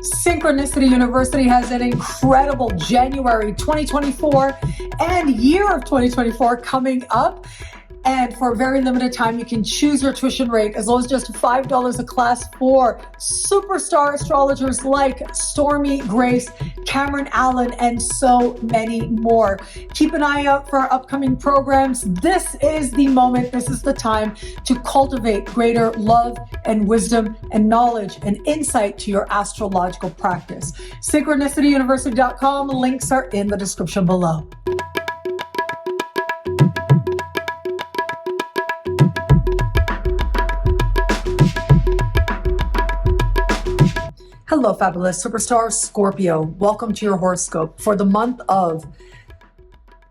Synchronicity University has an incredible January 2024 and year of 2024 coming up. And for a very limited time, you can choose your tuition rate as low as just $5 a class for superstar astrologers like Stormy, Grace, Cameron Allen, and so many more. Keep an eye out for our upcoming programs. This is the moment, this is the time to cultivate greater love and wisdom and knowledge and insight to your astrological practice. SynchronicityUniversity.com, links are in the description below. Hello, fabulous superstar Scorpio. Welcome to your horoscope for the month of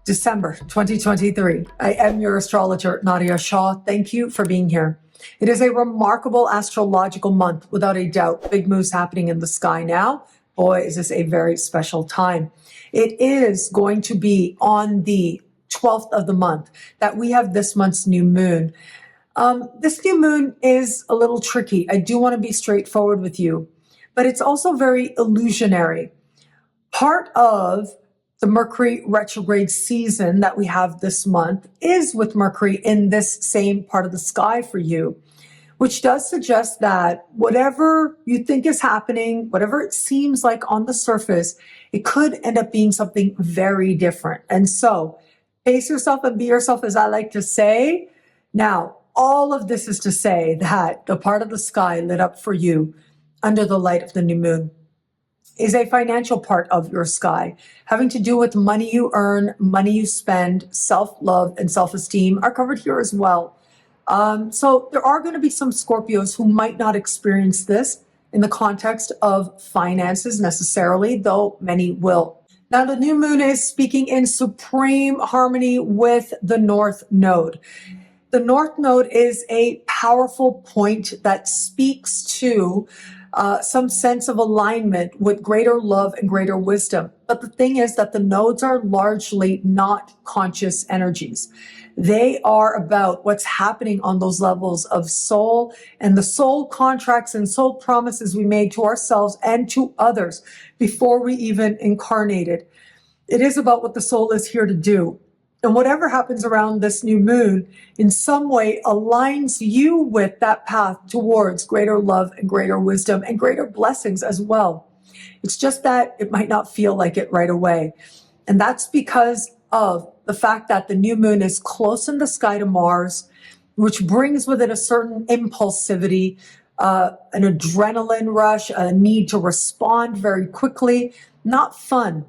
December 2023. I am your astrologer, Nadiya Shah. Thank you for being here. It is a remarkable astrological month, without a doubt. Big moves happening in the sky now. Boy, is this a very special time. It is going to be on the 12th of the month that we have this month's new moon. This new moon is a little tricky. I do want to be straightforward with you, but it's also very illusionary. Part of the Mercury retrograde season that we have this month is with Mercury in this same part of the sky for you, which does suggest that whatever you think is happening, whatever it seems like on the surface, it could end up being something very different. And so face yourself and be yourself, as I like to say. Now, all of this is to say that the part of the sky lit up for you under the light of the new moon is a financial part of your sky, having to do with money you earn, money you spend, self-love and self-esteem are covered here as well. So there are going to be some Scorpios who might not experience this in the context of finances necessarily, though many will. Now, the new moon is speaking in supreme harmony with the North Node. The North Node is a powerful point that speaks to some sense of alignment with greater love and greater wisdom. But the thing is that the nodes are largely not conscious energies. They are about what's happening on those levels of soul and the soul contracts and soul promises we made to ourselves and to others before we even incarnated. It is about what the soul is here to do. And whatever happens around this new moon in some way aligns you with that path towards greater love and greater wisdom and greater blessings as well. It's just that it might not feel like it right away. And that's because of the fact that the new moon is close in the sky to Mars, which brings with it a certain impulsivity, an adrenaline rush, a need to respond very quickly, not fun.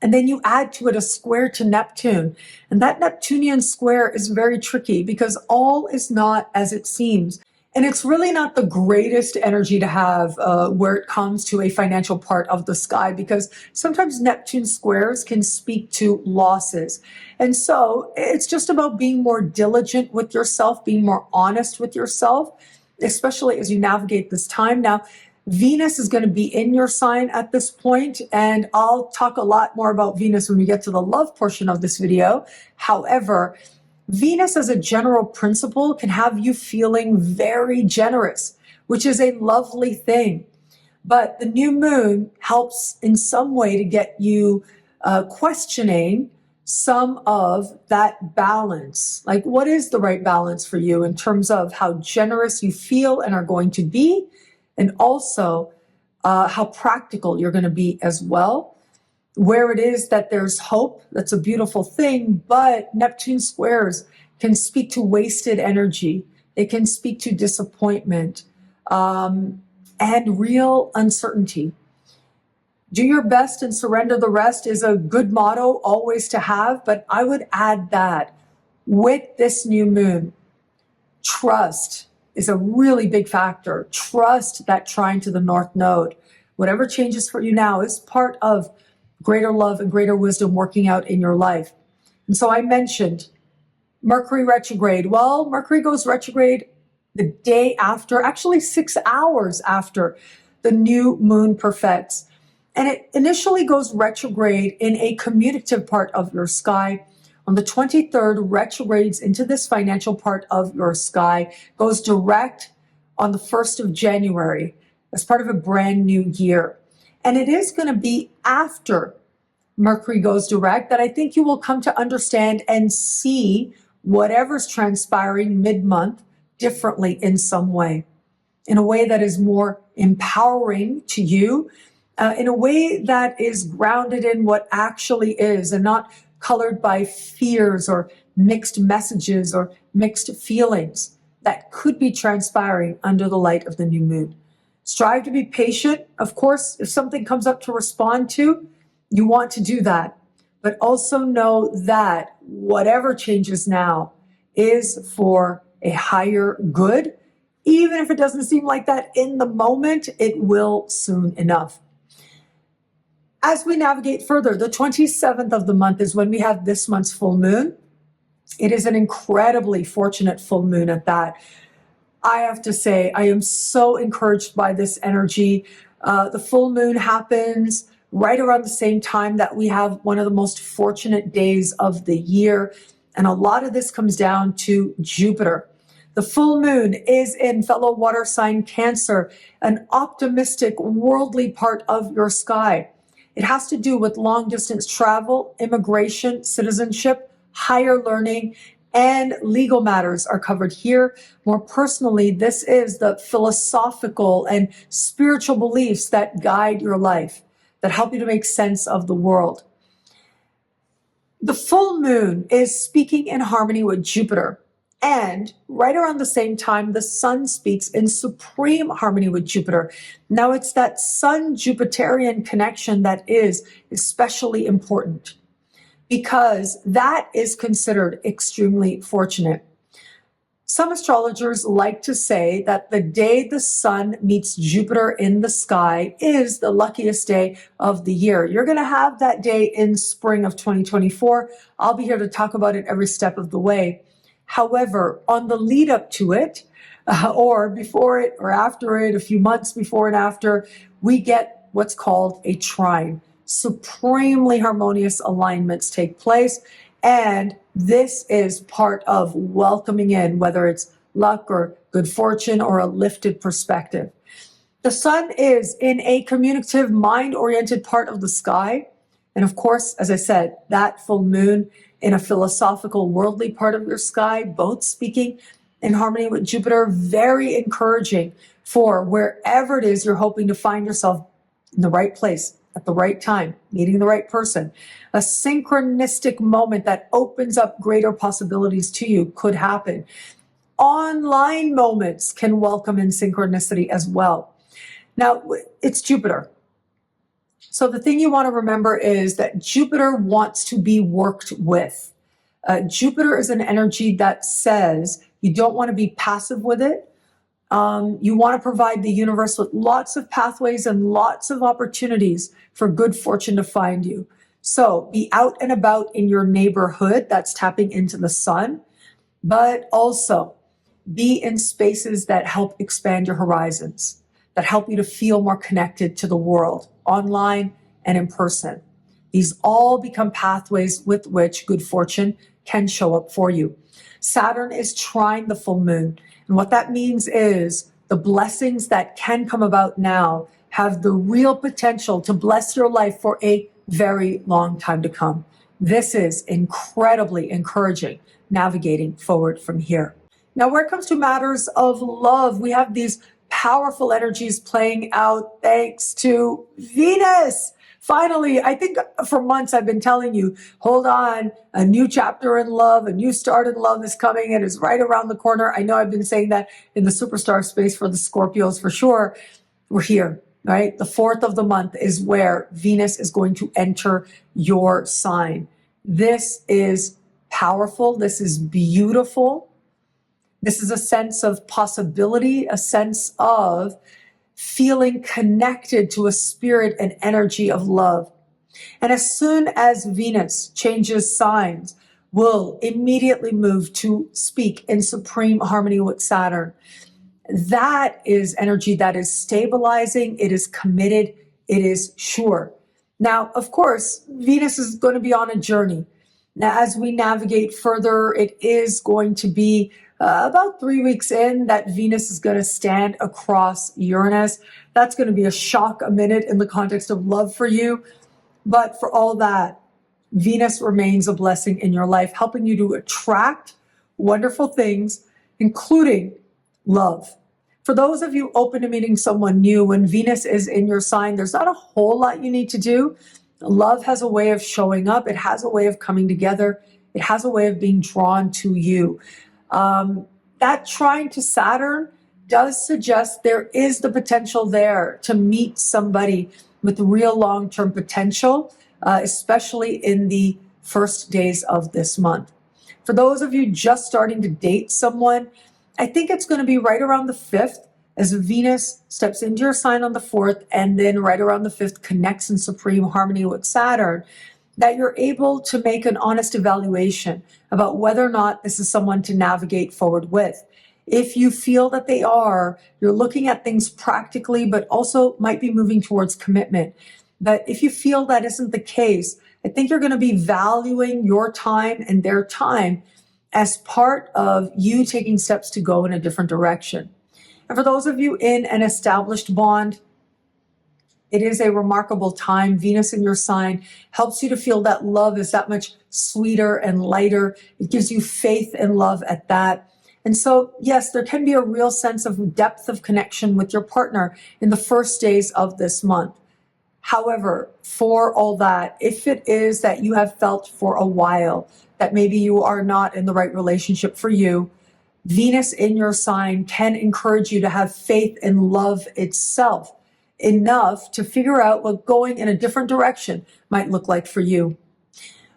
And then you add to it a square to Neptune. And that Neptunian square is very tricky because all is not as it seems. And it's really not the greatest energy to have where it comes to a financial part of the sky, because sometimes Neptune squares can speak to losses. And so it's just about being more diligent with yourself, being more honest with yourself, especially as you navigate this time. Now, Venus is going to be in your sign at this point, and I'll talk a lot more about Venus when we get to the love portion of this video. However, Venus as a general principle can have you feeling very generous, which is a lovely thing. But the new moon helps in some way to get you questioning some of that balance. Like, what is the right balance for you in terms of how generous you feel and are going to be, and also how practical you're going to be as well. Where it is that there's hope, that's a beautiful thing, but Neptune squares can speak to wasted energy. They can speak to disappointment and real uncertainty. Do your best and surrender the rest is a good motto always to have, but I would add that with this new moon, trust is a really big factor. Trust that trine to the North Node. Whatever changes for you now is part of greater love and greater wisdom working out in your life. And so I mentioned Mercury retrograde. Well, Mercury goes retrograde the day after, actually 6 hours after the new moon perfects. And it initially goes retrograde in a commutative part of your sky. On the 23rd, retrogrades into this financial part of your sky, goes direct on the 1st of January. as part of a brand new year. And it is going to be after Mercury goes direct that I think you will come to understand and see whatever's transpiring mid-month differently in some way, in a way that is more empowering to you, in a way that is grounded in what actually is and not colored by fears or mixed messages or mixed feelings that could be transpiring under the light of the new moon. Strive to be patient. Of course, if something comes up to respond to, you want to do that. But also know that whatever changes now is for a higher good. Even if it doesn't seem like that in the moment, it will soon enough. As we navigate further, the 27th of the month is when we have this month's full moon. It is an incredibly fortunate full moon at that. I have to say, I am so encouraged by this energy. The full moon happens right around the same time that we have one of the most fortunate days of the year. And a lot of this comes down to Jupiter. The full moon is in fellow water sign Cancer, an optimistic, worldly part of your sky. It has to do with long distance travel, immigration, citizenship, higher learning, and legal matters are covered here. More personally, this is the philosophical and spiritual beliefs that guide your life, that help you to make sense of the world. The full moon is speaking in harmony with Jupiter. And right around the same time, the sun speaks in supreme harmony with Jupiter. Now, it's that sun-Jupiterian connection that is especially important because that is considered extremely fortunate. Some astrologers like to say that the day the sun meets Jupiter in the sky is the luckiest day of the year. You're going to have that day in spring of 2024. I'll be here to talk about it every step of the way. However, on the lead up to it, or before it or after it, a few months before and after, we get what's called a trine. Supremely harmonious alignments take place. And this is part of welcoming in, whether it's luck or good fortune or a lifted perspective. The sun is in a communicative, mind-oriented part of the sky. And of course, as I said, that full moon in a philosophical, worldly part of your sky, both speaking in harmony with Jupiter, very encouraging for wherever it is you're hoping to find yourself in the right place at the right time, meeting the right person. A synchronistic moment that opens up greater possibilities to you could happen. Online moments can welcome in synchronicity as well. Now, it's Jupiter. So the thing you want to remember is that Jupiter wants to be worked with. Jupiter is an energy that says you don't want to be passive with it. You want to provide the universe with lots of pathways and lots of opportunities for good fortune to find you. So be out and about in your neighborhood. That's tapping into the sun, but also be in spaces that help expand your horizons, that help you to feel more connected to the world, online and in person. These all become pathways with which good fortune can show up for you. Saturn is trine the full moon. And what that means is the blessings that can come about now have the real potential to bless your life for a very long time to come. This is incredibly encouraging, navigating forward from here. Now, where it comes to matters of love, we have these powerful energies playing out thanks to Venus. Finally, I think for months I've been telling you, hold on, a new chapter in love, a new start in love is coming. It is right around the corner. I know I've been saying that in the superstar space for the Scorpios for sure. We're here, right? The 4th of the month is where Venus is going to enter your sign. This is powerful. This is beautiful. This is a sense of possibility, a sense of feeling connected to a spirit and energy of love. And as soon as Venus changes signs, we'll immediately move to speak in supreme harmony with Saturn. That is energy that is stabilizing, it is committed, it is sure. Now, of course, Venus is going to be on a journey. Now, as we navigate further, it is going to be about 3 weeks in that Venus is going to stand across Uranus. That's going to be a shock a minute in the context of love for you. But for all that, Venus remains a blessing in your life, helping you to attract wonderful things, including love. For those of you open to meeting someone new, when Venus is in your sign, there's not a whole lot you need to do. Love has a way of showing up. It has a way of coming together. It has a way of being drawn to you. That trine to Saturn does suggest there is the potential there to meet somebody with real long-term potential, especially in the first days of this month. For those of you just starting to date someone, I think it's going to be right around the 5th as Venus steps into your sign on the 4th, and then right around the 5th connects in supreme harmony with Saturn, that you're able to make an honest evaluation about whether or not this is someone to navigate forward with. If you feel that they are, you're looking at things practically, but also might be moving towards commitment. But if you feel that isn't the case, I think you're going to be valuing your time and their time as part of you taking steps to go in a different direction. And for those of you in an established bond, it is a remarkable time. Venus in your sign helps you to feel that love is that much sweeter and lighter. It gives you faith and love at that. And so, yes, there can be a real sense of depth of connection with your partner in the first days of this month. However, for all that, if it is that you have felt for a while that maybe you are not in the right relationship for you, Venus in your sign can encourage you to have faith in love itself enough to figure out what going in a different direction might look like for you.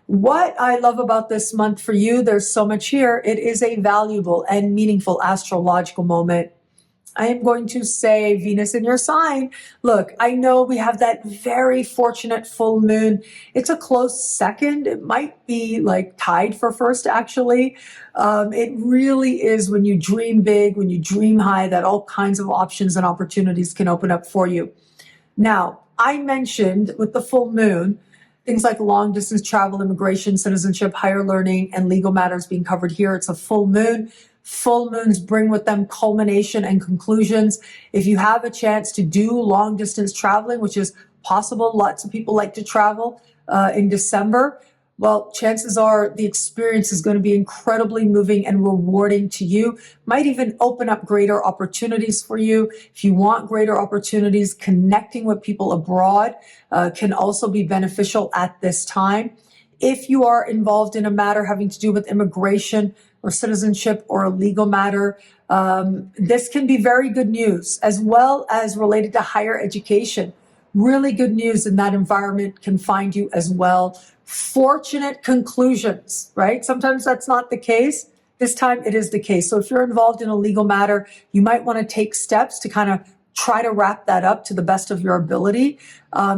What I love about this month for you, there's so much here. It is a valuable and meaningful astrological moment. I am going to say Venus in your sign. Look, I know we have that very fortunate full moon. It's a close second. It might be like tied for first, actually. It really is when you dream big, when you dream high, that all kinds of options and opportunities can open up for you. Now, I mentioned with the full moon, things like long distance travel, immigration, citizenship, higher learning, and legal matters being covered here. It's a full moon. Full moons bring with them culmination and conclusions. If you have a chance to do long distance traveling, which is possible, lots of people like to travel in December, well, chances are the experience is going to be incredibly moving and rewarding to you. Might even open up greater opportunities for you. If you want greater opportunities, connecting with people abroad can also be beneficial at this time. If you are involved in a matter having to do with immigration or citizenship or a legal matter, this can be very good news, as well as related to higher education. Really good news in that environment can find you as well. Fortunate conclusions, right? Sometimes that's not the case. This time it is the case. So if you're involved in a legal matter, you might want to take steps to kind of try to wrap that up to the best of your ability,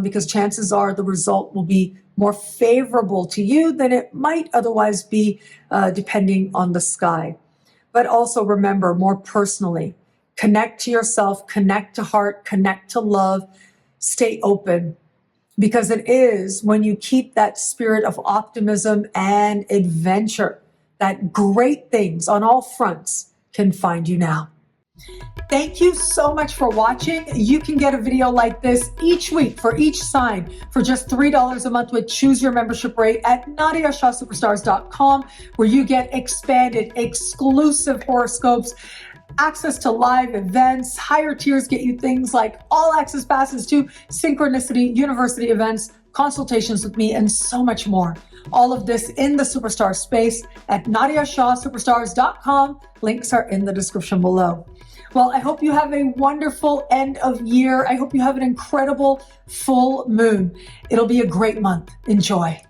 because chances are the result will be more favorable to you than it might otherwise be, depending on the sky. But also remember, more personally, connect to yourself, connect to heart, connect to love, stay open, because it is when you keep that spirit of optimism and adventure that great things on all fronts can find you now. Thank you so much for watching. You can get a video like this each week for each sign for just $3 a month with Choose Your Membership Rate at NadiyaShahSuperstars.com, where you get expanded, exclusive horoscopes, access to live events. Higher tiers get you things like all access passes to Synchronicity, university events, consultations with me, and so much more. All of this in the Superstar space at NadiyaShahSuperstars.com. Links are in the description below. Well, I hope you have a wonderful end of year. I hope you have an incredible full moon. It'll be a great month. Enjoy.